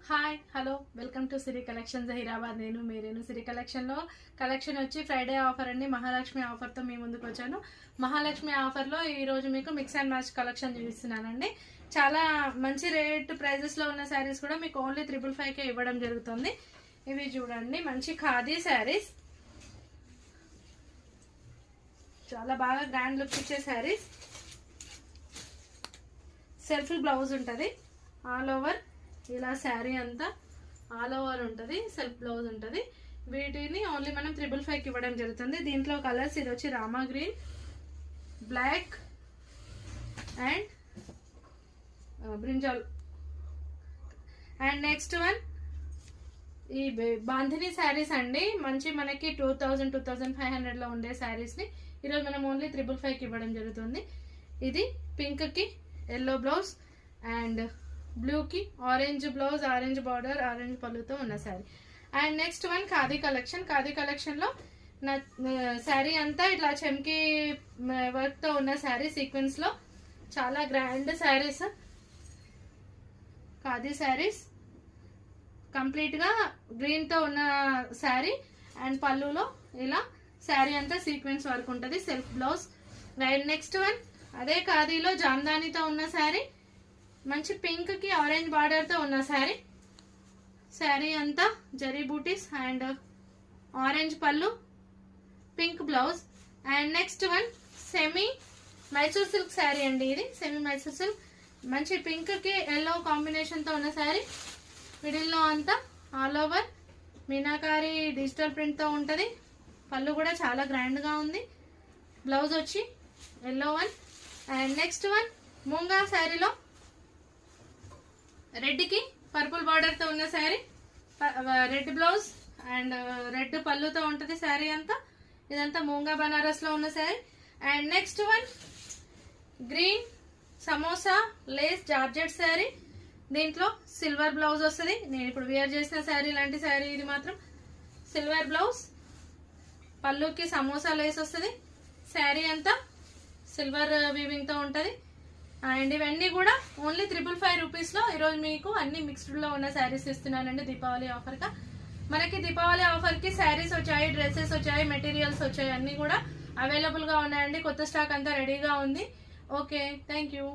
Hi hello welcome to Siri collections Hyderabad. నేను మీరేను సిరి కలెక్షన్లో collection వచ్చి ఫ్రైడే ఆఫర్ అండి. మహాలక్ష్మి ఆఫర్తో మీ ముందుకు వచ్చాను. మహాలక్ష్మి ఆఫర్లో ఈరోజు మీకు మిక్స్ అండ్ మ్యాచ్ కలెక్షన్ చూపిస్తున్నానండి. చాలా మంచి రేట్ ప్రైజెస్లో ఉన్న శారీస్ కూడా మీకు ఓన్లీ 555కే ఇవ్వడం జరుగుతుంది. ఇవి చూడండి, మంచి ఖాదీ శారీస్, చాలా బాగా గ్రాండ్ లుక్ ఇచ్చే శారీస్. సెల్ఫ్ బ్లౌజ్ ఉంటుంది, ఆల్ ఓవర్ ఇలా శారీ అంతా ఆల్ ఓవర్ ఉంటుంది, సెల్ఫ్ బ్లౌజ్ ఉంటుంది. వీటిని ఓన్లీ మనం 555కి ఇవ్వడం జరుగుతుంది. దీంట్లో కలర్స్ ఇది వచ్చి Rama green, black and brinjal. And next one ఈ బాంధిని శారీస్ అండి. మంచి మనకి 2000-2500లో ఉండే శారీస్ని ఈరోజు మనం ఓన్లీ 555కి ఇవ్వడం జరుగుతుంది. ఇది పింక్కి ఎల్లో బ్లౌజ్ అండ్ బ్లూకి orange blouse, orange border, orange పళ్ళుతో ఉన్న sari. And next one khadi collection. Khadi కలెక్షన్లో నా శారీ అంతా ఇట్లా చెమ్కి వర్క్తో ఉన్న శారీ, సీక్వెన్స్లో చాలా గ్రాండ్ శారీస్. ఖాదీ శారీస్ కంప్లీట్గా గ్రీన్తో ఉన్న శారీ అండ్ పళ్ళులో ఇలా శారీ అంతా సీక్వెన్స్ వర్క్ ఉంటుంది, self blouse. And next one అదే ఖాదీలో జామ్దానితో ఉన్న శారీ, మంచి పింక్ కి ఆరెంజ్ బార్డర్ తో ఉన్న శారీ. శారీ అంతా జరీ బూటీస్ అండ్ ఆరెంజ్ పళ్ళు, pink blouse. And next one semi Mysore silk sari అండి. ఇది సెమీ మైసూర్ సిల్క్, మంచి పింక్ కి ఎల్లో కాంబినేషన్ తో ఉన్న శారీ. మిడిల్లో అంతా all over meenakari digital print తో ఉంటది. పళ్ళు కూడా చాలా గ్రాండ్ గా ఉంది. బ్లౌజ్ వచ్చి yellow one. And next one moonga శారీలో రెడ్ కి పర్పుల్ బార్డర్ తో ఉన్న sari, red blouse and red పళ్ళుతో ఉంటుంది శారీ అంతా. ఇదంతా మూంగా బనారస్ లో ఉన్న sari. And next one green samosa lace georgette sari. దీంట్లో సిల్వర్ బ్లౌజ్ వస్తుంది. నేను ఇప్పుడు వేర్ చేసిన శారీ లాంటి శారీ ఇది మాత్రం. సిల్వర్ బ్లౌజ్, పళ్ళుకి సమోసా లేస్ వస్తుంది. శారీ అంతా సిల్వర్ వీవింగ్ తో ఉంటది. అండ్ ఇవన్నీ కూడా ఓన్లీ 555 రూపీస్లో ఈరోజు మీకు అన్ని మిక్స్డ్లో ఉన్న శారీస్ ఇస్తున్నానండి దీపావళి ఆఫర్గా. మనకి దీపావళి ఆఫర్కి శారీస్ వచ్చాయి, డ్రెస్సెస్ వచ్చాయి, మెటీరియల్స్ వచ్చాయి, అన్నీ కూడా అవైలబుల్గా ఉన్నాయండి. కొత్త స్టాక్ అంతా రెడీగా ఉంది. Okay, thank you.